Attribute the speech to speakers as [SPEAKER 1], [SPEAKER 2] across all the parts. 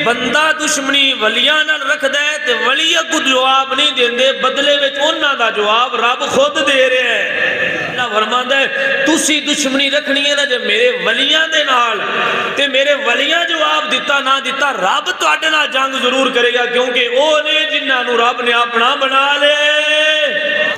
[SPEAKER 1] بندہ دشمنی ولیاں نال رکھدا ہے تے ولی کو جواب نہیں دیندے، بدلے وچ انہاں دا جواب رب خود دے رہا ہے۔ اللہ فرماندا ہے تسی دشمنی رکھنی ہے نا جے میرے ولیاں دے نال، تے میرے ولیاں جواب دیتا نہ دیتا رب تواڈے نال جنگ ضرور کرے گا، کیونکہ او نے جنہاں نو رب نے اپنا بنا لے۔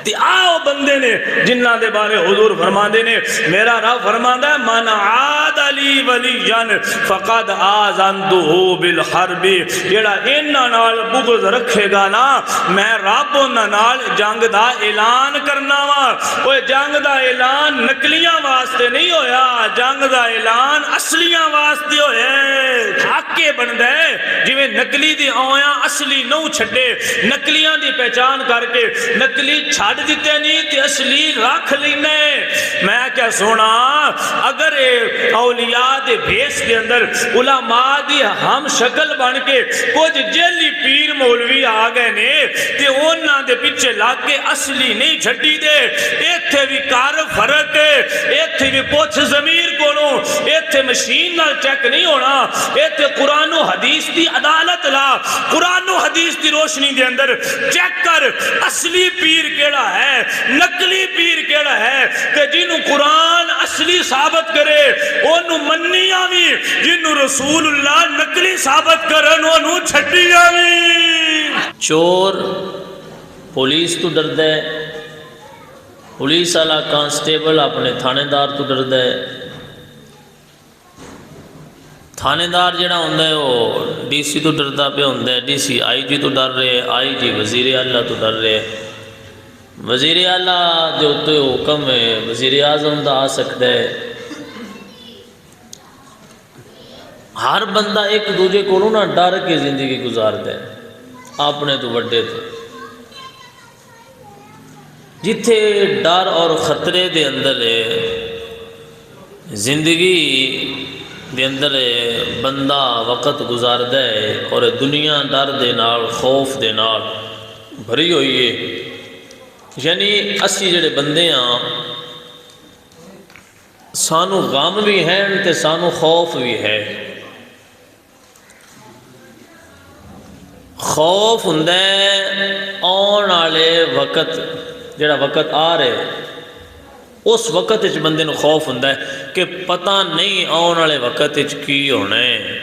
[SPEAKER 1] تے آؤ بندے نے جنہاں دے بارے حضور فرماندے نے، میرا رب فرماندا ہے من عاد لی ولیاً فقد آذنتہ بالحرب، جڑا انہاں نال بغض رکھے گا نا میں رب انہاں نال جنگ دا اعلان کرنا وا۔ اوے جنگ دا اعلان نکلیاں واسطے نہیں ہویا، جنگ دا اعلان اصلیاں واسطے ہویا۔ حق کے بندا ہے جویں نکلی دی آیاں اصلی نو چھڈے، نکلیاں دی پہچان کر کے نکلی چھڈ دیتے نہیں تے اصلی رکھ لینے۔ میں کیا سونا اگر اولیاء دے بھیس دے اندر علماء دی ہم شکل بن کے کچھ جیلی پیر مولوی آ گئے نے تے انہاں دے پیچھے لگ کے اصلی نہیں چھڈی دے، ایتھے بھی کار فرق ہے، ایتھے بھی پوچھ ضمیر کولوں، ایتھے مشین نال چیک نہیں ہونا، ایتھے قرآن و حدیث دی عدالت لا، قرآن و حدیث دی روشنی دے اندر چیک کر اصلی پیر کیڑا ہے، نقلی پیر کیڑا ہے، کہ جنہوں قرآن اصلی ثابت کرے انہوں منی آوی، جنہوں رسول اللہ نقلی ثابت کرن انہوں چھٹی آوی۔ چور پولیس تو ڈرد ہے، پولیس والا کانسٹیبل اپنے تھانے دار تو ڈرد ہے، تھانے دار جڑا ہوندہ ہے وہ ڈی سی تو ڈردا پہ ہوندہ ہے، ڈی سی آئی جی تو ڈر رہے، آئی جی وزیر اعلیٰ تو ڈر رہے، وزیر اعلیٰ دے اتے حکم ہے وزیر اعظم دا آ سکتا ہے۔ ہر بندہ ایک دوجے کو نہ ڈر کے زندگی گزارتا ہے، اپنے تو بڑے تو جتھے ڈر اور خطرے دے اندر زندگی دے اندر بندہ وقت گزاردا ہے اور دنیا ڈر دے نال خوف دے نال بھری ہوئی ہے۔ یعنی اسی جڑے بندے ہاں سانو غم بھی ہیں تے سانو خوف بھی ہے۔ خوف ہوندا ہے آن والے وقت، جڑا وقت آ رہے اس وقت وچ بندے نو خوف ہوندا ہے کہ پتہ نہیں آن والے وقت وچ کی ہونا ہے،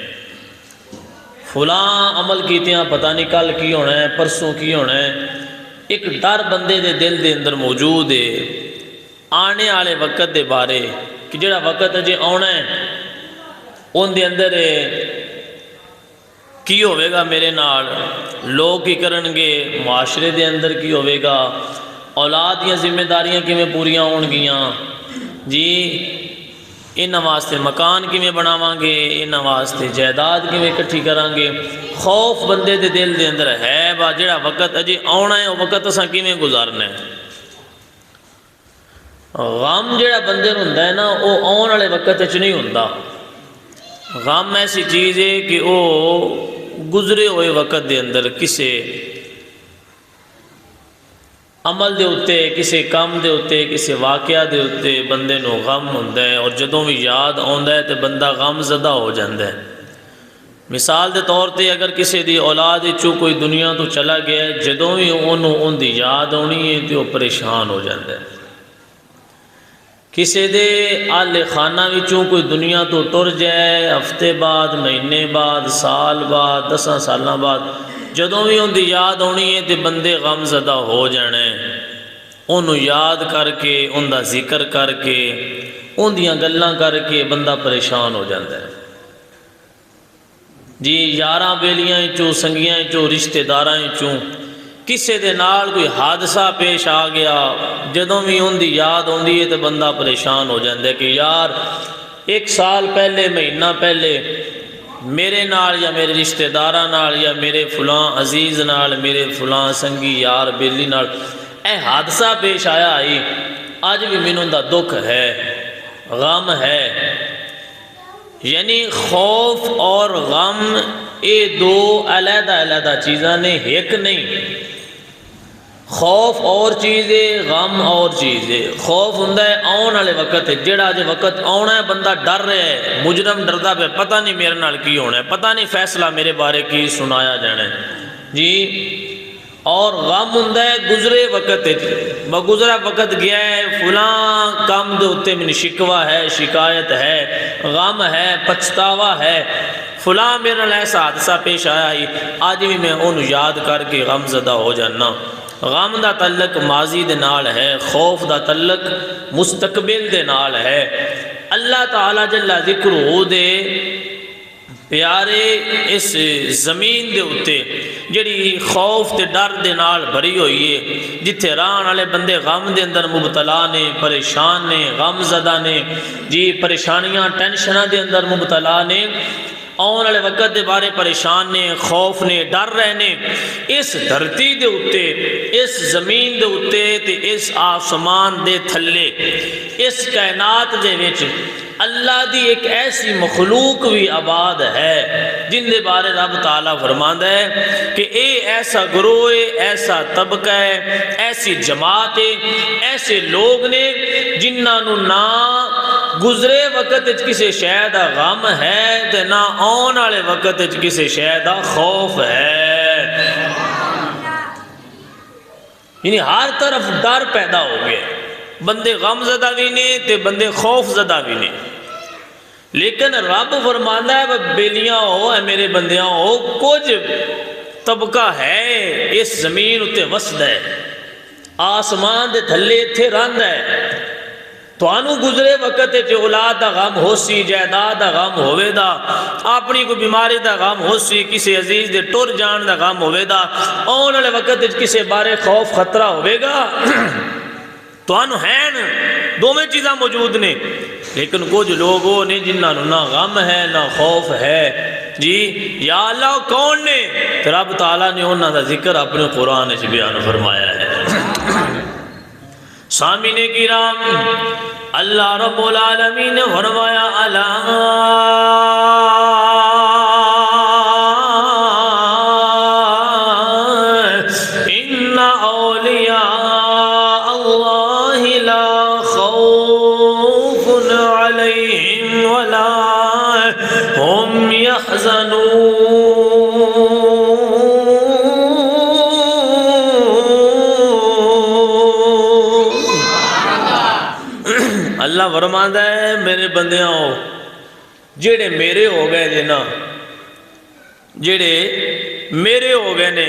[SPEAKER 1] فلاں عمل کیتیاں پتہ نہیں کل کی ہونا ہے، پرسوں کی ہونا ہے۔ ایک ڈر بندے دے دل دے اندر موجود ہے آنے والے وقت دے بارے کہ جڑا وقت اجے آنا ہے ان دے اندر کی ہوئے گا میرے نال، لوگ کی کرن گے، معاشرے دے اندر کی ہوئے گا، اولاد یا ذمہ داریاں کیویں پوریاں ہون گیاں جی، انہاں واسطے مکان کیویں بناواں گے، انہاں واسطے جائیداد کیویں اکٹھی کران گے۔ خوف بندے دے دل دے اندر ہے با جڑا وقت اجے آنا ہے وہ وقت اساں کیویں گزارنا ہے۔ غم جڑا بندے نوں ہوندا ہے نا وہ آن والے وقت وچ نہیں ہوندا، غم ایسی چیز ہے کہ وہ گزرے ہوئے وقت دے اندر کسے عمل دے اتے، کسے کام دے اتے، کسے واقعہ دے اتے بندے نو غم ہوندا ہے، اور جدوں بھی یاد آوندا ہے تے بندہ غم زدہ ہو جاندا ہے۔ مثال دے طور تے اگر کسے دی اولاد وچوں کوئی دنیا تو چلا گیا ہے، جدوں بھی انہوں ان دی یاد آنی ہے تے وہ پریشان ہو جاندا ہے۔ کسے دے آل خانہ وچوں کوئی دنیا تو ٹر جائے، ہفتے بعد، مہینے بعد، سال بعد، 10 سالاں بعد، جدوں بھی ان دی یاد آنی ہے تے بندے غم زدہ ہو جانے، انہوں یاد کر کے، ان دا ذکر کر کے، ان دیاں گلاں کر کے بندہ پریشان ہو جاتا ہے جی۔ یاراں بیلیاں چوں، سنگیاں چوں، رشتہ داراں چوں کسے دے نال کوئی حادثہ پیش آ گیا، جدوں بھی ان دی یاد آندی ہے تے بندہ پریشان ہو جاتا ہے کہ یار 1 سال پہلے، مہینہ پہلے میرے نال یا میرے رشتہ داراں نال یا میرے فلاں عزیز نال، میرے فلاں سنگی یار بیلی نال اے حادثہ پیش آیا آئی، آج بھی مینوں دا دکھ ہے، غم ہے۔ یعنی خوف اور غم یہ دو علیحدہ علیحدہ چیزاں نے، ایک نہیں۔ خوف اور چیز ہے، غم اور چیز ہے۔ خوف ہوندا ہے آن والے وقت، جڑا اج وقت آنا ہے بندہ ڈر رہا ہے، مجرم ڈردا پہ پتہ نہیں میرے نال کی ہونا ہے، پتہ نہیں فیصلہ میرے بارے کی سنایا جانا ہے جی۔ اور غم ہوندا ہے گزرے وقت، گزرا وقت گیا ہے، فلاں کام دے اوتے مینوں شکوہ ہے، شکایت ہے، غم ہے، پچھتاوا ہے، فلاں میرے نال ایسا حادثہ پیش آیا ہی، آج بھی میں انہوں یاد کر کے غم زدہ ہو جانا۔ غم دا تعلق ماضی دے نال ہے، خوف دا تعلق مستقبل دے نال ہے۔ اللہ تعالی جل ذکرہ دے پیارے اس زمین دے اتے جڑی خوف تے ڈر دے نال بھری ہوئی ہے، جتھے رہن والے بندے غم دے اندر مبتلا نے، پریشان نے، غم زدہ نے جی، پریشانیاں ٹینشناں دے اندر مبتلا نے، آن والے وقت دے بارے پریشان نے، خوف نے، ڈر رہے نے، اس دھرتی دے اتے، اس زمین دے اتے تے اس آسمان دے تھلے، اس کائنات دے وچ اللہ دی ایک ایسی مخلوق بھی آباد ہے جن دے بارے رب تعالیٰ فرماندا ہے کہ اے ایسا گروہ ہے، ایسا طبقہ ہے، ایسی جماعت ہے، ایسے لوگ نے جنہاں نو نہ گزرے وقت کسی شے دا غم ہے تے نہ آن والے وقت کسی شے دا خوف ہے، یعنی ہر طرف ڈر پیدا ہو گیا، بندے غم زدہ بھی نہیں تے بندے خوف زدہ بھی نہیں۔ لیکن رب فرماندا ہے بیلیاں ہو، اے میرے بندیاں ہو، کچھ طبقہ ہے اس زمین اتے وسد ہے، آسمان دے تھلے تھے رند ہے، تو آنو گزرے وقت جو اولاد دا غم ہو سی، جائیداد دا غم ہوئے دا، اپنی کوئی بیماری دا غم ہو سی، کسی عزیز دے ٹر جان دا غم ہوئے دا، آن والے وقت کسی بارے خوف خطرہ ہوئے گا، تو آنو ہیں دو میں چیزاں موجود نے، لیکن کچھ لوگ وہ نہیں جنہاں نہ غم ہے نہ خوف ہے جی۔ یا اللہ کون نے؟ تو رب تعالیٰ نے انہاں دا ذکر اپنے قرآن سے بیان فرمایا ہے۔ سامعین کرام، اللہ رب العالمین نے فرمایا الا ان اولیاء اللہ لا خوف علیہم ولا هم يحزنون۔ اللہ فرماندا ہے میرے بندیاں ہو، جڑے میرے ہو گئے نے نا، جڑے میرے ہو گئے نے،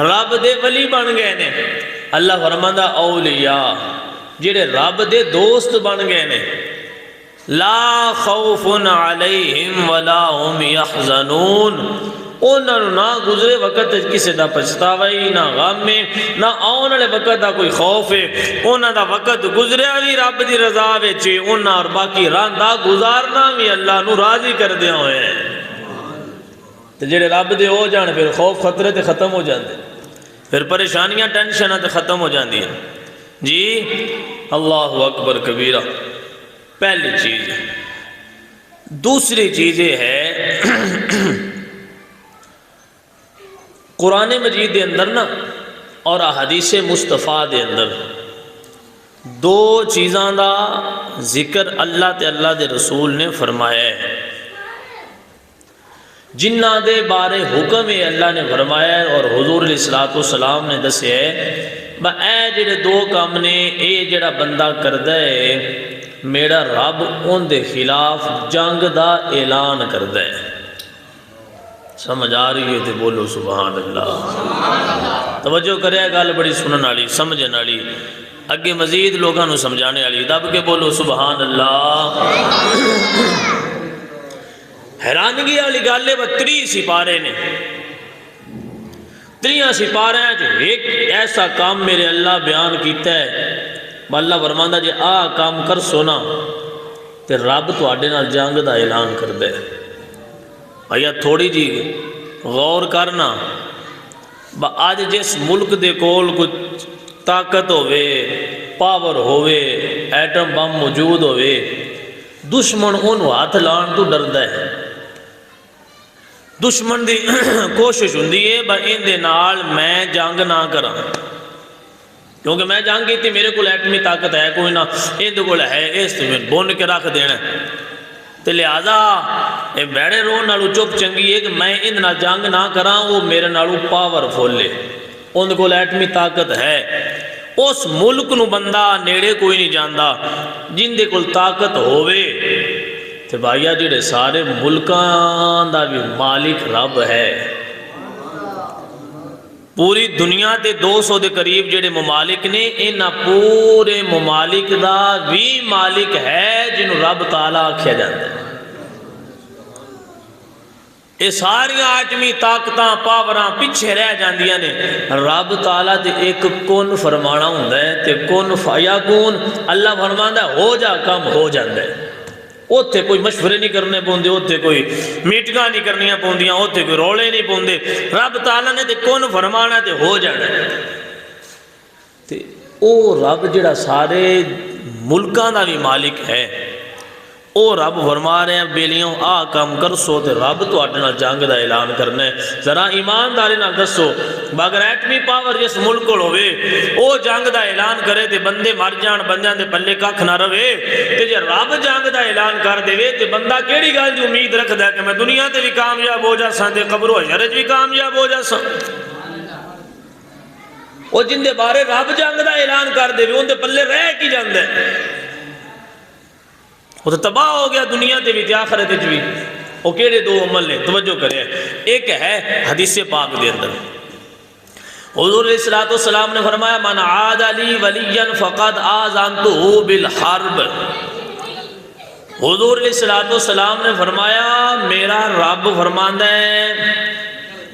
[SPEAKER 1] رب دے ولی بن گئے نے، اللہ فرماندا اولیاء جڑے رب دے دوست بن گئے نے، لا خوف علیہم ولا هم یحزنون، انہوں نے نہ گزرے وقت کسی دا پچھتاوا ہی، نہ غم ہے، نہ آن والے وقت دا کوئی خوف ہے، انہوں دا وقت گزریا بھی رب دی رضا وچ، انہاں اور باقی راندا گزارنا بھی اللہ نو راضی کر دیا ہوئے ہیں۔ تو جڑے رب دے ہو جان پھر خوف خطرے تے ختم ہو جاندے، پھر پریشانیاں ٹینشناں تے ختم ہو جاندی ہیں جی۔ اللہ اکبر کبیرہ، پہلی چیز۔ دوسری چیز یہ ہے قرآن مجید دے اندر نا اور احادیث مصطفیٰ دے اندر دو چیزاں دا ذکر اللہ تے اللہ دے رسول نے فرمایا ہے، جنہ دے بارے حکم ہے اللہ نے فرمایا ہے اور حضور علیہ الصلوۃ والسلام نے دسیا ہے با اے جڑے دو کام نے، اے جڑا بندہ کردا ہے میرا رب ان دے خلاف جنگ دا اعلان کردا ہے۔ سمجھ آ رہی ہے تو بولو سبحان اللہ۔ توجہ کرے گل بڑی سنن والی، سمجھن والی، اگے مزید لوگاں نو سمجھانے والی، دب کے بولو سبحان اللہ۔ حیرانگی والی گل ہے 30 سپارے نے، 30 سپارے جو ایک ایسا کام میرے اللہ بیان کیتا ہے، اللہ فرماندا جی آ کام کر سونا تے رب تواڈے نال جنگ دا اعلان کردا ہے۔ آیا تھوڑی جی غور کرنا، آج جس ملک دے کول کوئی طاقت ہوئے، پاور ہوئے، ایٹم بم موجود ہوئے، دشمن انہوں ہاتھ لان تو ڈردا ہے، دشمن دی کوشش ہوندی ہے با ان دے نال میں جنگ نہ کراں، کیونکہ میں جنگ کی میرے کو ایٹمی طاقت ہے کوئی نہ، یہ کو ہے اس بن کے رکھ دینا، تو لہذا یہ بیڑے رون نالو چپ چنگی ہے کہ میں ان نال جنگ نہ کراں، وہ میرے نالو پاورفل ہے، ان کو ایٹمی طاقت ہے۔ اس ملک نو بندہ نیڑے کوئی نہیں جاندا جن دے کول طاقت ہووے، تے بھائیا جڑے سارے ملکاں دا بھی مالک رب ہے۔ پوری دنیا دے 200 دے قریب جڑے ممالک نے، انہاں پورے ممالک دا بھی مالک ہے جنہوں رب تعالیٰ آکھیا جاتا ہے۔ یہ ساریاں آٹمی طاقتاں پاوراں پیچھے رہ جاندیاں نے، رب تعالیٰ دے ایک کن فرمانا ہوندا ہے، تے کن فیکون، اللہ فرماندا ہے ہو جا کم ہو جاندا ہے۔ اوتھے کوئی مشورے نہیں کرنے پوندے، اوتھے کوئی میٹنگاں نہیں کرنیاں پوندیاں، اوتھے کوئی رولے نہیں پوندے، رب تعالیٰ نے تے کن فرمانا تے ہو جانا ہے۔ تے او رب جڑا سارے ملکاں دا بھی مالک ہے، او رب فرما رہے ہیں بیلیوں آ کام کر سو تے رب تو اٹھنا جنگ دا اعلان کرنا ہے۔ ذرا ایمانداری نال دسو، بغیر ایٹمی پاور جس ملک کو ہوئے او جنگ دا اعلان کرے تے بندے مر جان، بندیاں دے پلے ککھ نہ رہے، تے جے رب جنگ دا اعلان کر دے تے بندہ کیڑی گل دی امید رکھدا ہے کہ میں دنیا تے بھی کامیاب ہو جاساں تے قبر و حشر وچ بھی کامیاب ہو جاساں؟ او جن دے بارے رب جنگ دا اعلان کر دے ان دے پلے رہ کی جاندا ہے، وہ تو تباہ ہو گیا دنیا تے بھی تے آخرت وچ بھی۔ وہ کیڑے دو عمل نے توجہ کرے، ایک ہے حدیث پاک دے اندر حضور علیہ السلام نے فرمایا من عاد لی ولیا فقد آذنتہ بالحرب۔ حضور علیہ السلام نے فرمایا میرا رب فرماندا ہے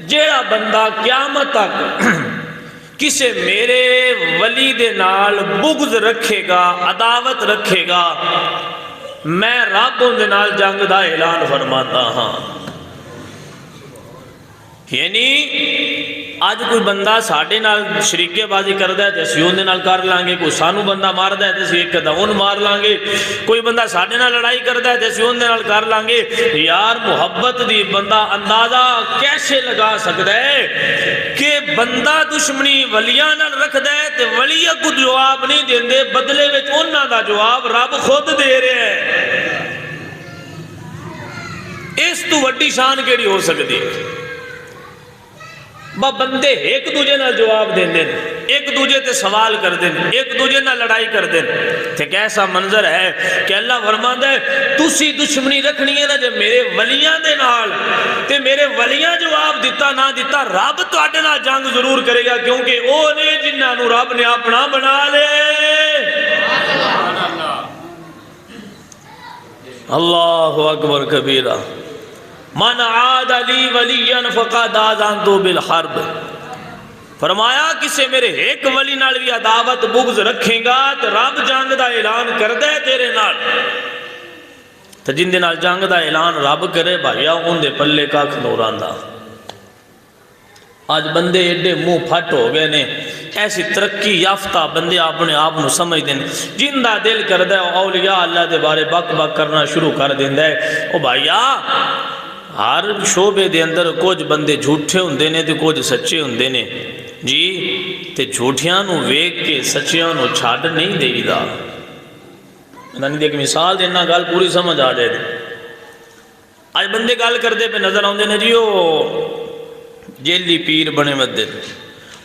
[SPEAKER 1] جیڑا بندہ قیامت تک کسے میرے ولی دے نال بغض رکھے گا، عداوت رکھے گا، میں رب ان دے نال جنگ دا اعلان فرماتا ہاں۔ یعنی آج کوئی بندہ ساڑھے نال شریکے بازی کر دے تے اسی ان دے نال کر لانگے، کوئی سانو بندہ مار دے تے اسی ایک دا ان مار لانگے، کوئی بندہ ساڑھے نال لڑائی کر دے تے اسی ان دے نال کر لانگے۔ یار محبت دی بندہ اندازہ کیسے لگا سکتا ہے کہ بندہ دشمنی ولیاں نال رکھ دے تے ولیہ کو جواب نہیں دین دے، بدلے وچ انہاں دا جواب رب خود دے رہے ہیں۔ اس تو وڈی شان کیڑی ہو سکتی؟ بندے ایک دوجے نال جواب دیں دیں، ایک دوجے تے سوال کر دیں، ایک دوجے نال لڑائی کر دیں، تے کیسا منظر ہے کہ اللہ فرماندا ہے تسی دشمنی رکھنی ہے نا جے میرے ولیاں دے نال، تے میرے ولیاں جواب دیتا نہ دیتا رب تواڈے نال جنگ ضرور کرے گا، کیونکہ او نے جنہاں نو رب نے اپنا بنا لے۔ اللہ اکبر کبیرہ۔ من عاد لی ولیا فقد آذنتہ بالحرب، فرمایا کسے میرے ایک ولی نال بھی عداوت بغض رکھیں گا تو رب جنگ دا اعلان کر دے تیرے نال، تو جن دے نال جنگ دا اعلان رب کرے بھائیا ان دے پلے ککھ نور آندا۔ آج بندے ایڈے منہ پھٹ ہو گئے نے، ایسی ترقی یافتہ بندے اپنے آپ نو سمجھ دیں، جن دا دل کردہ ہے اولیاء اللہ دے بارے بک بک کرنا شروع کر دیندہ ہے۔ او بھائیا ہر شعبے دے اندر کچھ بندے جھوٹے ہوندے نے تے کچھ سچے ہوندے نے جی، تے جھوٹیاں نو ویکھ کے سچیاں نو چھاڑ نہیں دے گا۔ میں نے ایک مثال دینا گل پوری سمجھ آ جائے۔ آج بندے گل کردے پہ نظر آؤندے نے جی او جیلی پیر بنے مدد،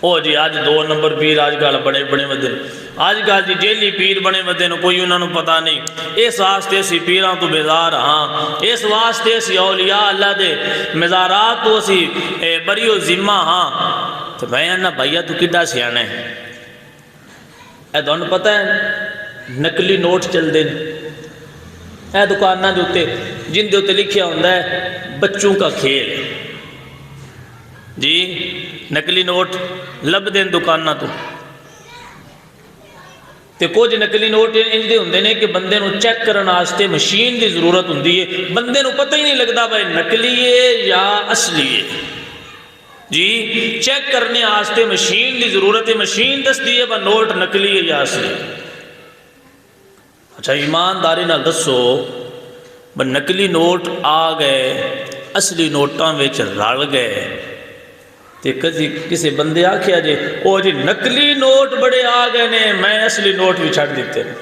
[SPEAKER 1] او جی آج 2 نمبر پیر آج کل بنے مدد، آج کل جی جیلی پیر بنے مدد کوئی انہوں نے پتہ نہیں۔ اس واسطے اسی پیران تو بیزار ہاں، اس واسطے اسی اولیاء اللہ دے مزارات تو اسی بری و ذمہ ہاں۔ تو میں نا بھائیا تو کڈا سیانا ہے، اے دونوں پتہ ہے نقلی نوٹ چل دیں، اے دکانہ جو تے جن دے تے لکھیا ہوندہ ہے بچوں کا کھیل جی، نقلی نوٹ لب دیں دکانہ تو تے کچھ نقلی نوٹ ان دے ہوندے نے کہ بندے نو چیک کرن واسطے مشین دی ضرورت ہوندی ہے، بندے نو پتہ ہی نہیں لگدا بھائی نقلی ہے یا اصلی ہے جی، چیک کرنے واسطے مشین دی ضرورت ہے، مشین دستی ہے بھائی نوٹ نقلی ہے یا اصلی ہے۔ اچھا ایمانداری نال دسو بھائی نقلی نوٹ آ گئے اصلی نوٹاں وچ رل گئے تے کدی کسی بندے آکھیا جے او جی نقلی نوٹ بڑے آ گئے نے، میں اصلی نوٹ بھی چھڑ دیتے ہیں۔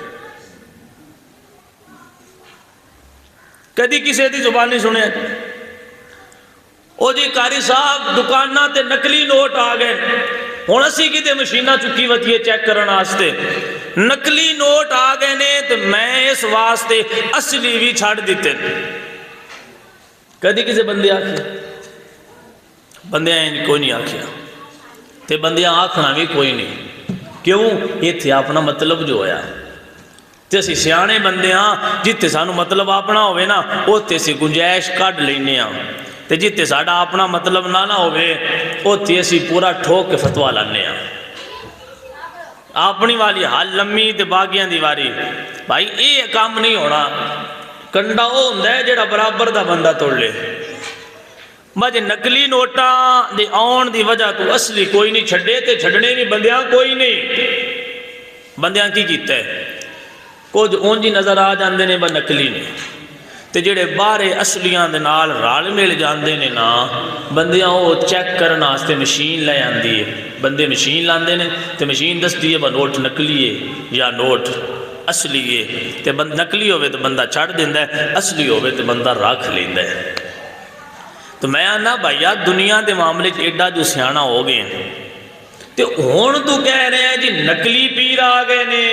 [SPEAKER 1] کدی کسی دی زبان نہیں سنے او جی قاری صاحب دکاناں تے نقلی نوٹ آ گئے، ہن اسی کتے مشیناں چکی وتیے چیک کرن واسطے، نقلی نوٹ آ گئے نے تے میں اس واسطے اصلی بھی چھڑ دیتے۔ کدی کسی بندے آکھیا؟ بندے آئیں کوئی نہیں آکھیا، تے بندے آکھنا بھی کوئی نہیں، کیوں؟ یہ تھے اپنا مطلب جو ہویا تے اسی سیانے بندے ہاں، جتے سانو مطلب اپنا ہوئے نا اوتے اسی گنجائش کڈ لینے ہاں، تے جتے ساڈا اپنا مطلب نہ ہوئے اوتے اسی پورا ٹھوک کے فتوا لانے ہاں۔ اپنی والی حال لمی تے باقیاں دی واری، بھائی یہ کام نہیں ہونا۔ کنڈا وہ ہوندا ہے جڑا برابر دا بندہ توڑ لے۔ مجھے نقلی نوٹاں دے آن دی وجہ تو اصلی کوئی نہیں چھڑے تے چھڑنے بھی بندیاں کوئی نہیں۔ بندیاں کی کیتا ہے کچھ اون جی نظر آ جاندے نے با نقلی نے، تے جڑے باہرے اصلیاں دے نال رال مل جاندے نے نا، بندیاں وہ چیک کرن واسطے مشین لے آندی ہے، بندے مشین لاندے نے تے مشین دستی ہے با نوٹ نقلی ہے یا نوٹ اصلی ہے، تے نقلی ہوئے تو بندہ چھڑ دیندا ہے، اصلی ہوئے تو بندہ رکھ لیندا ہے۔ تو میں آنا بھائیا دنیا دے معاملے ایڈا جو سیانا ہو گئے ہیں، تے ہون تو کہہ رہے ہیں جی نقلی پیر آ گئے نے،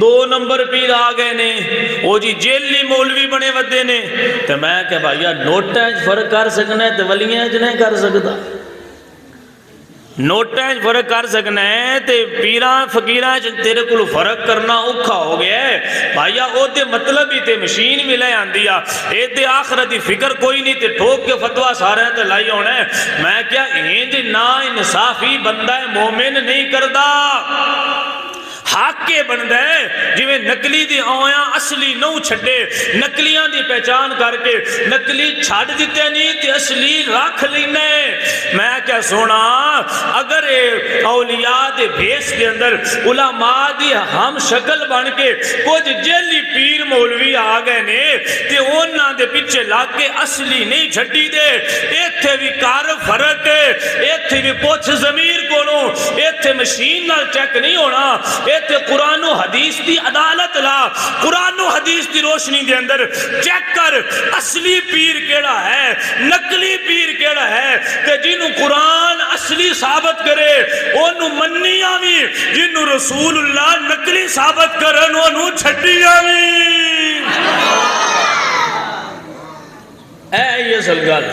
[SPEAKER 1] 2 نمبر پیر آ گئے نے، وہ جی جیلی مولوی بنے ودے نے، تے میں کہ بھائیا نوٹیں فرق کر سکنا ہے تے ولیاں نہیں کر سکتا۔ نوٹیں فرق کر سکنا ہے تے پیراں فقیراں تیرے کو فرق کرنا اوکھا ہو گیا ہے بھائیا۔ او تے مطلب ہی تے مشین بھی لے آندی آ، اے تے آخرت دی فکر کوئی نہیں تے ٹھوک کے فتوہ سارے تے لائی ہونا ہے۔ میں کیا انج نا انصافی بندہ مومن نہیں کردا، حق کے بندہ ہے جویں نقلی دی آیاں اصلی نو چھڑے، نقلیاں دی پہچان کر کے نقلی چھڑ دیتے نہیں تے اصلی رکھ لینے۔ میں کیا سونا اگر اولیاء دے بھیس دے اندر علماء دی ہم شکل بن کے کچھ جیلی پیر مولوی آ گئے نے تے انہاں دے پیچھے لگ کے اصلی نہیں چھڑی دے، ایتھے بھی کار فرق ہے، ایتھے بھی پوچھ ضمیر کولوں، ایتھے مشین نال چیک نہیں ہونا، ایتھے قرآن و حدیث دی عدالت لا، قرآن و حدیث دی روشنی دے اندر چیک کر اصلی پیر کیڑا ہے، نقلی پیر کیڑا ہے، تے جنہوں قرآن اصلی ثابت کرے انہوں منی آوی، جنہوں رسول اللہ نقلی ثابت کرن انہوں چھٹی آوی۔ اے یہ سلگل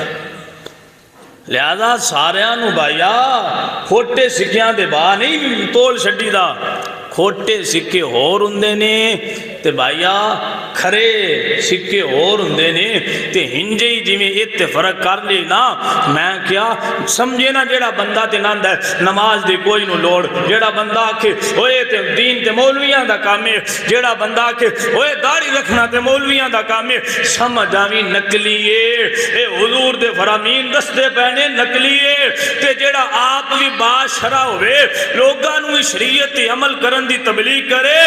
[SPEAKER 1] لہذا ساریاں بھائیا کھوٹے سکیاں دے باہ نہیں تول چھٹی دا، کھوٹے سکے ہور ہوندے نے تے بھائیا کھرے سکے ہور ہوندے نے، تے ہنجے ہی جی میں اتنے فرق کر لی نا۔ میں کیا سمجھے نا جیڑا بندہ تے ناندہ ہے نماز دی کوئی نو لوڑ، جیڑا بندہ آکھے ہوئے تے دین تے مولویاں دا کام ہے، جیڑا بندہ آکھے ہوئے داڑھی رکھنا تے مولویاں دا کام ہے، سمجھ آوی نقلی ہے، اے حضور دے فرامین دستے پہنے نقلی ہے، تے جیڑا آپ بھی باشرہ ہوئے لوگاں نو شریعت عمل کرن دی تبلیغ کرے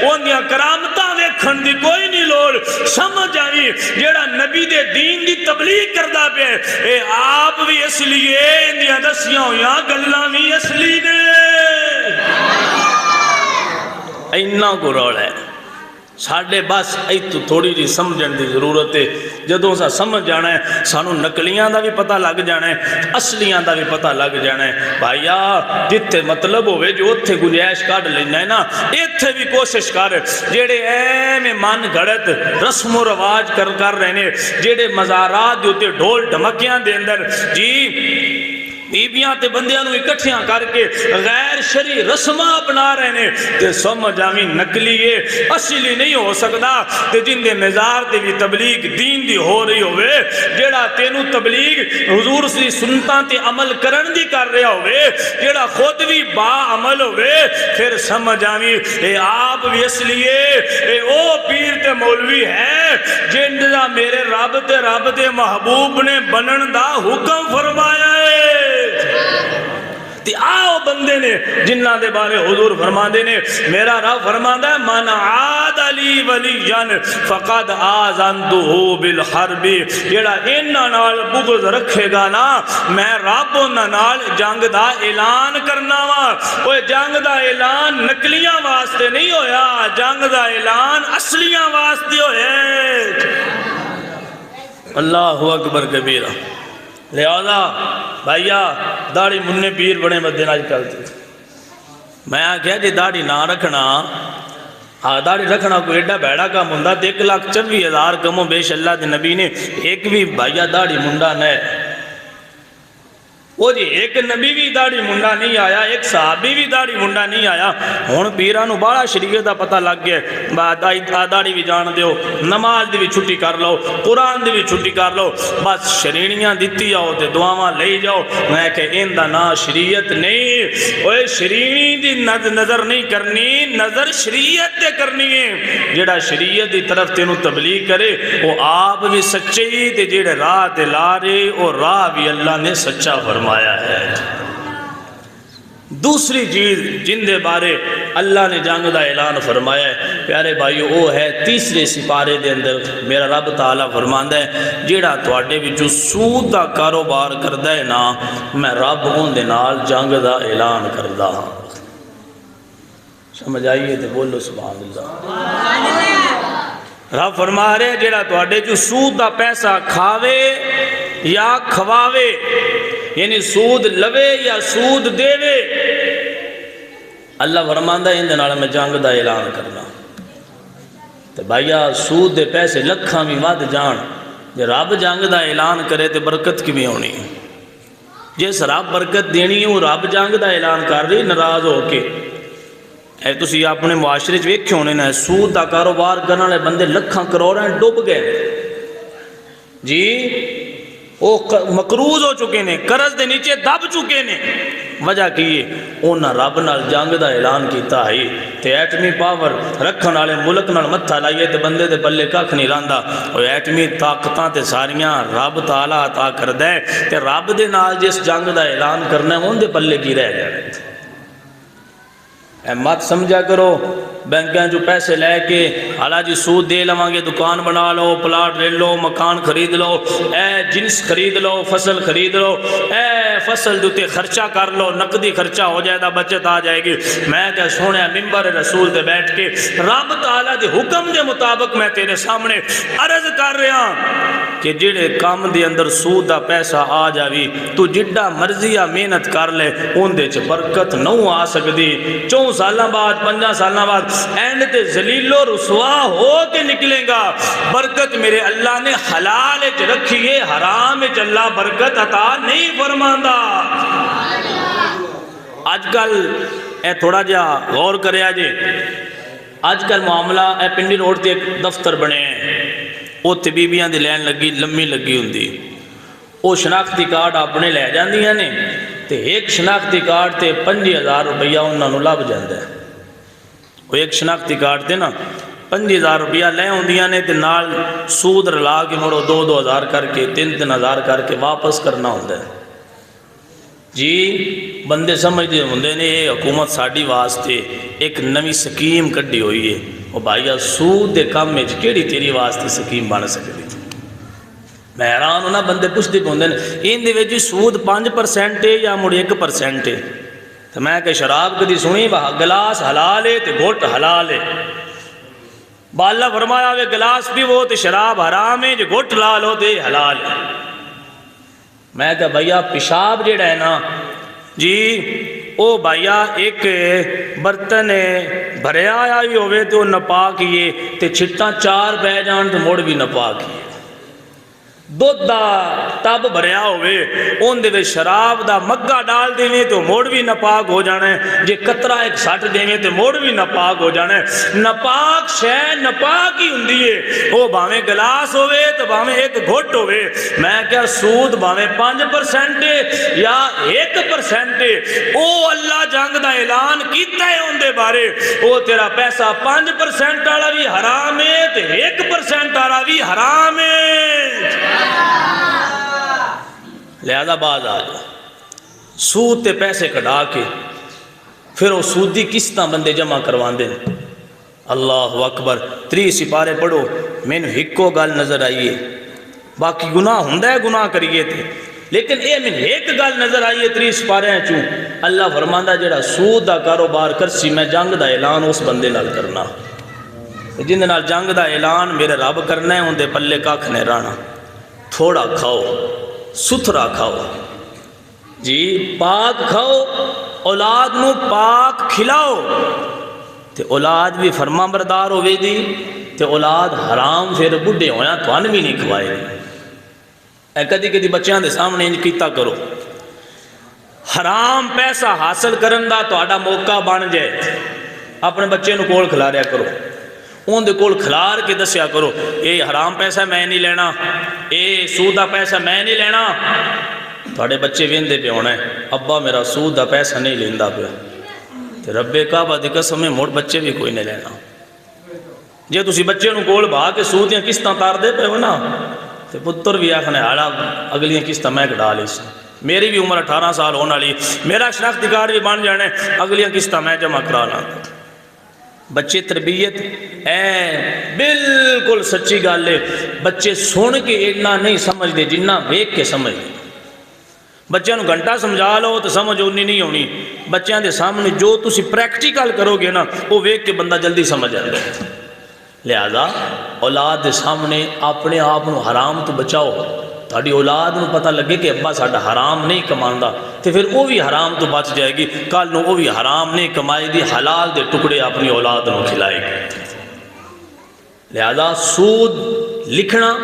[SPEAKER 1] ان دیاں کرامتاں ویکھن دی کوئی نہیں لوڑ۔ سمجھ آئی جیڑا نبی دے دین دی تبلیغ کردہ پہ اے آپ بھی اس لیے ان دیاں دسیاں ہویاں گلاں بھی اصلی نے۔ اینا کو روڑ ہے ساڑھے بس ایتو تھوڑی جی سمجھن دی ضرورت ہے۔ جدوں سا سمجھ جانا ہے سانو نقلیاں دا بھی پتہ لگ جانا ہے، اصلیاں دا بھی پتہ لگ جانا ہے۔ بھائیا جتے مطلب ہوئے جو اتھے گنجائش کاٹ لینا ہے نا، اتھے بھی کوشش کر جیڑے اے میں من گھڑت رسم و رواج کر رہنے، جیڑے مزارات دیوتے ڈھول ڈھمکیاں دے اندر جی بیبیاں تے بندیاں نو اکٹھیاں کر کے غیر شرعی رسمہ اپنا رہے نے، تے سمجھ آویں نقلی ہے اصلی نہیں ہو سکتا۔ تے جن دے مزار تے بھی تبلیغ دین دی ہو رہی ہوئے، جیڑا تینو تبلیغ حضور سے سنتاں تے عمل کرن دی کر رہا ہوئے، جیڑا خود بھی با عمل ہوئے، پھر سمجھ آویں اے آپ بھی اصلی ہے، اے او پیر تے مولوی ہے جن دا میرے رب تے محبوب نے بنن دا حکم فرمایا ہے۔ تے آؤ بندے نے جنہاں دے بارے حضور فرماندے نے میرا رب فرماندا ہے من عاد لی ولیاً فقد آذنتہ بالحرب، جیڑا انہاں نال بغض رکھے گا نا میں رب انہاں نال جنگ دا اعلان کرنا وا۔ اوے جنگ دا اعلان نقلیاں واسطے نہیں ہویا، جنگ دا اعلان اصلیاں واسطے ہوئے۔ اللہ اکبر کبیرہ۔ لہذا بھائیا داڑھی مننے پیر بڑے مدین آج کل تھے، میں کہا جی داڑھی نہ رکھنا، داڑھی رکھنا کوئی ایڈا بیڑا کا مندہ 1,24,000 کموں بیش اللہ دے نبی نے ایک بھی بھائیا داڑھی منڈا نہ ہے۔ وہ جی ایک نبی بھی داڑھی منڈا نہیں آیا، ایک صحابی بھی داڑھی منڈا نہیں آیا، ہون پیرانو بڑا شریعت دا پتہ لگ گیا، داڑھی بھی جان دیو، نماز دی بھی چھٹی کر لو، قرآن دی بھی چھٹی کر لو، بس شرینیاں دیتی آؤ تے دعاواں لے جاؤ۔ میں کہ ان دا نا شریعت نہیں، اوے شرینی دی نظر نہیں کرنی، نظر شریعت تے کرنی ہے۔ جیڑا شریعت دی طرف تینوں تبلیغ کرے وہ آپ بھی سچے تے جیڑے راہ تے لارے اور راہ بھی اللہ نے سچا فرمایا ہے۔ دوسری چیز جن دے بارے اللہ نے جنگ دا اعلان فرمایا ہے پیارے بھائیو، وہ ہے تیسرے سپارے دے اندر میرا رب تعالیٰ فرماندا ہے جیڑا تواڈے وچوں سود دا کاروبار کردا ہے نا میں رب اون دے نال جنگ دا اعلان کردا ہاں۔ سمجھ آئیے تے بولو سبحان اللہ۔ رب فرما رہے جیڑا تواڈے چوں سود دا پیسہ کھاوے یا کھواوے، یعنی سود لوے یا سود دیوے، اللہ فرماندا ہے اندے نال میں جنگ دا اعلان کرنا۔ تے بھائیا سود دے پیسے لکھاں بھی ود جان، جے رب جنگ دا اعلان کرے تے برکت کی بھی ہونی ہے۔ جس رب برکت دینی ہے وہ رب جنگ دا اعلان کر رہی ناراض ہو کے۔ اے تسی اپنے معاشرے ویکھے ہونے نا سود دا کاروبار کرنے والے بندے لکھاں کروڑاں ڈوب گئے جی، وہ مقروض ہو چکے نے، قرض دے نیچے دب چکے نے۔ وجہ کی ہے انہاں رب نال جنگ دا اعلان کیتا ہے تے ایٹمی پاور رکھن والے ملک نال متھا لائیے تے بندے دے پلے کھ نہیں رہندا۔ او ایٹمی طاقتاں تے ساریاں رب تعالیٰ عطا کردا ہے تے رب دے نال جس جنگ دا اعلان کرنا ہے اون دے پلے کی رہ جانا۔ اے مت سمجھا کرو بینکاں جو پیسے لے کے حالا جی سود دے لواں گے، دکان بنا لو، پلاٹ لے لو، مکان خرید لو، اے جنس خرید لو، فصل خرید لو، اے فصل دوتے خرچہ کر لو، نقدی خرچہ ہو جائے دا بچت آ جائے گی۔ میں کہ سونے ممبر رسول تے بیٹھ کے رب تعالیٰ دے حکم دے مطابق میں تیرے سامنے عرض کر رہا کہ جڑے کام دے اندر سود دا پیسہ آ جاوی تو جڈا مرضی محنت کر لے ان دے چ برکت نہ آ سکتی۔ 4 سالاں بعد 5 سالاں بعد اینڈ تے ذلیل و رسوا ہو کے نکلے گا۔ برکت میرے اللہ نے حلال وچ رکھی ہے، حرام وچ اللہ برکت عطا نہیں فرماندا۔ آج کل اے تھوڑا جا غور کریا جے، آج کل معاملہ اے پنڈی روڈ تے ایک دفتر بنے ہیں، وہ طبیبیاں دی لین لگی لمبی لگی ہوندی، وہ شناختی کارڈ اپنے لے جاندیاں نے تے ایک شناختی کارڈ تے 5000 روپیہ انہاں نوں لب جاندا ہے۔ وہ ایک شناختی کارڈ تے نا 5000 روپیہ لے ہوندیاں نے تے نال سود رلا کے مڑو 2-2000 کر کے 3-3000 کر کے واپس کرنا ہوندا ہے جی۔ بندے سمجھدے ہوندے نے یہ حکومت ساڈی واسطے ایک نویں سکیم کڈی ہوئی ہے۔ وہ بھائیا سود دے کام وچ کیڑی تیری واسطے سکیم بن سکدی؟ میں حیران ہونا، بندے پوچھتے ہوندے نے ان دے وچ سود 5% ہے یا مڑ 1% ہے؟ تو میں کہ شراب کدی سنی وہاں گلاس حلال ہے تے گھٹ حلال ہے، اللہ فرمایا ہوئے گلاس بھی وہ تے شراب حرام ہے، جو گھٹ لال ہو تے حلال ہے۔ میں کہ بھائیا پیشاب جڑا ہے نا جی، او بھائیا ایک برتن بھریا آیا ہی ہوئے تو نپاک ہی تے چھٹاں 4 بہ جان تو مڑ بھی نپاک ہی، دودھ دا ٹب بھریا ہوئے ان دے شراب دا مگا ڈال دیویں تو موڑ بھی نپاک ہو جانا ہے، جے قطرہ ایک سٹ دیویں تو موڑ بھی نپاک ہو جانا ہے۔ نپاک شے نپاک ہی ہوندی ہے، وہ باویں گلاس ہوئے تو باویں ایک گھٹ ہوئے۔ میں کیا سود باویں 5% یا 1% او اللہ جنگ دا اعلان کیتا ہے ان دے بارے، او تیرا پیسہ 5% والا بھی حرام ہے تے 1% والا بھی حرام ہے۔ لہذا بعض آ جا سود تے پیسے کٹا کے پھر وہ سودی قسطاں بندے جمع کرواندے ہیں۔ اللہ اکبر، 30 سپارے پڑھو، مینوں ہکو گل نظر آئیے، باقی گناہ ہوندا ہے گناہ کریے تھے، لیکن اے مینوں ایک گل نظر آئیے 30 سپاریاں چوں، اللہ فرماندا جڑا سود دا کاروبار کرسی میں جنگ دا اعلان اس بندے نال کرنا، جن نال جنگ دا اعلان میرے رب کرنا ہے، اون دے پلے کھ نہیں رہنا۔ تھوڑا کھاؤ، ستھرا کھاؤ جی، پاک کھاؤ، اولاد نو پاک کھلاؤ، تے اولاد بھی فرما بردار ہوئے دی، تے اولاد حرام پھر بڈھے ہویا توان بھی نہیں کھوائے دی۔ اے کدی کدی بچیاں دے سامنے انج کیتا کرو، حرام پیسہ حاصل کرن دا تہاڈا موقع بن جائے، اپنے بچے نو کول کھلاریا کرو، اون دے کول کھلار کے دسیا کرو، اے حرام پیسہ میں نہیں لینا، اے سود دا پیسہ میں نہیں لینا۔ تھوڑے بچے ویندے پہ ہونا ہے، ابا میرا سود دا پیسہ نہیں لیندا پیا، تے رب کعبہ دی قسم ہے مڑ بچے بھی کوئی نہیں لینا۔ جے تسی بچے نو کول بھا کے سود دیاں قسطاں تار دے پے ہو نا، تے پتر بھی آکھنے ہاڑا اگلیاں قسطاں میں کڈا لیس، میری بھی عمر 18 سال ہونے والی، میرا شناختی کارڈ بھی بن جانے، اگلیاں قسطاں میں جمع کرا لاں۔ بچے تربیت بالکل سچی گل ہے، بچے سن کے اتنا نہیں سمجھ دے جنہ ویکھ کے سمجھ دے۔ بچوں نو گھنٹہ سمجھا لو تو سمجھ اونی نہیں ہونی، بچوں دے سامنے جو تسی پریکٹیکل کرو گے نا وہ ویکھ کے بندہ جلدی سمجھ آتا ہے۔ لہذا اولاد دے سامنے اپنے آپ نو حرام تو بچاؤ، تھوڑی اولاد نو پتہ لگے کہ ابا ساڈا حرام نہیں کماندا، تے پھر وہ بھی حرام تو بچ جائے گی، کل نو وہ بھی حرام نہیں کمائے گی، حلال دے ٹکڑے اپنی اولاد نو کھلائے گی۔ لہذا سود لکھنا،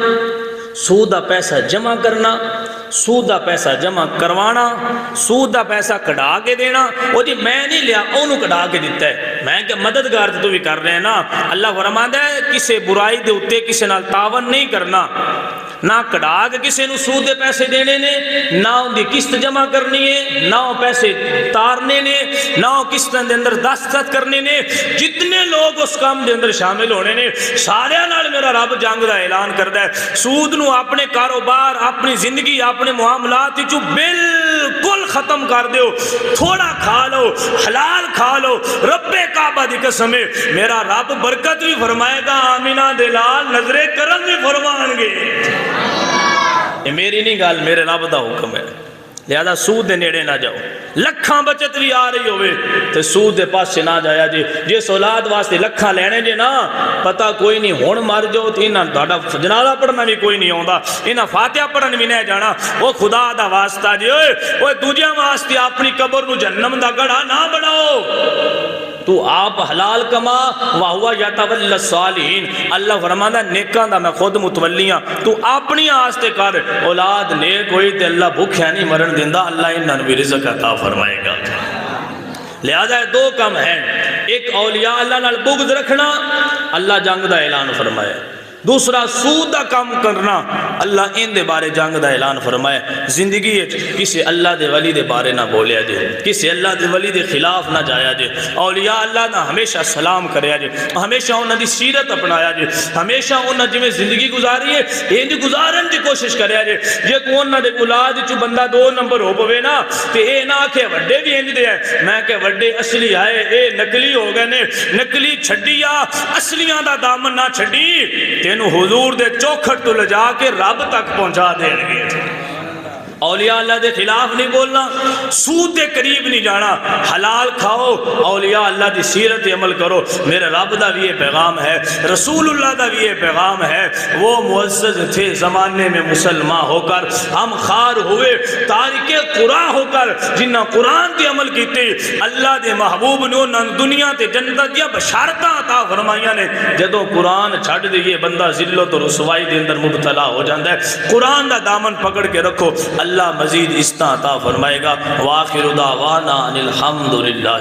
[SPEAKER 1] سود دا پیسہ جمع کرنا، سود دا پیسہ جمع کروانا، سود دا پیسہ کٹا کے دینا، وہ جی میں نہیں لیا انہوں کٹا کے دیتا ہے، میں کہ مددگار تو بھی کر رہے ہیں نا۔ اللہ فرماتا ہے کسے برائی دے اتے کسے نال تعاون نہیں کرنا، نہ کٹا کے کسے نو سود دے پیسے دینے نے، نہ ان دی قسط جمع کرنی ہے، نہ پیسے تارنے نے، نہ قسط دے اندر دستخط کرنے نے۔ جتنے لوگ اس کام دے اندر شامل ہونے نے سارے نال میرا رب جنگ دا اعلان کردا ہے۔ سود نو اپنے کاروبار، اپنی زندگی، اپنے معاملات چو بالکل ختم کر دیو، تھوڑا کھا لو، حلال کھا لو، رب کعبہ دی قسم ہے میرا رب برکت بھی فرمائے گا، آمینہ دلال نظر کرم بھی فرمان گے۔ یہ میری نہیں گل، میرے رب دا حکم ہے۔ لہذا سود دے نیڑے نہ جاؤ، لکھاں بچت بھی آ رہی ہوئے تے سود دے پاس سے نہ جایا جی، جس اولاد واسطے لکھاں لینے جے نا پتہ کوئی نہیں، ہون مر جاؤ تو انہاں تہاڈا جنازہ پڑھنا بھی کوئی نہیں آوندا، انہاں فاتحہ پڑھن بھی نہیں جانا۔ وہ خدا دا واسطہ جی، اوے دوجیاں واسطے اپنی قبر نو جہنم دا گڑھا نہ بناؤ، تو آپ حلال کما، وَهُوَ يَتَوَلَّى الصَّالِحِينَ۔ اللہ فرماندا نیکاں دا میں خود متولی ہاں، تو اپنی آستے کر، اولاد نیک ہوئی تے اللہ بھوکھیا نہیں مرن دیندا، اللہ انہاں نوں بھی رزق عطا فرمائے گا۔ لہذا دو کم ہیں، ایک اولیاء اللہ نال بغض رکھنا، اللہ جنگ دا اعلان فرمایا، دوسرا سود دا کام کرنا، اللہ ان دے بارے جنگ دا اعلان فرمائے۔ زندگی کسی اللہ دے ولی دے بارے نہ بولیا جے، کسی اللہ دے ولی دے خلاف نہ جایا جے، اولیاء اللہ نہ ہمیشہ سلام کریا جے، ہمیشہ انہاں دی سیرت اپنایا جے، ہمیشہ انہاں جویں زندگی گزاری ہے انج گزارن دی کوشش کریا جے۔ جے کو انہاں دے اولاد چ بندہ 2 نمبر ہو پوے نا تے اے نہ کہ وڈے بھی انج دے ہے، میں کہ وڈے اصلی آئے اے نکلی ہو گئے نے، نکلی چھڈی آ، اصلیاں دا دامن نہ چھڈی، تینو حضور دے چوکھٹ تو لجا کے رب تک پہنچا دیں گے۔ اولیاء اللہ دے خلاف نہیں بولنا، سود دے قریب نہیں جانا، حلال کھاؤ، اولیاء اللہ دی سیرت عمل کرو۔ میرے رب دا بھی یہ پیغام ہے، رسول اللہ دا بھی یہ پیغام ہے۔ وہ معزز تھے زمانے میں مسلمان ہو کر، ہم خار ہوئے تارک قرآن ہو کر، جنہ قرآن تے عمل کیتے، اللہ دے محبوب نے انہاں دنیا تے جنت دیا بشارتاں عطا فرمائیاں نے۔ جدوں قرآن چھڈ دئیے بندہ ذلت و رسوائی دے اندر مبتلا ہو جاندا ہے۔ قرآن دا دامن پکڑ کے رکھو، اللہ مزید عزتاں عطا فرمائے گا۔ وآخر دعوانا ان الحمد للہ۔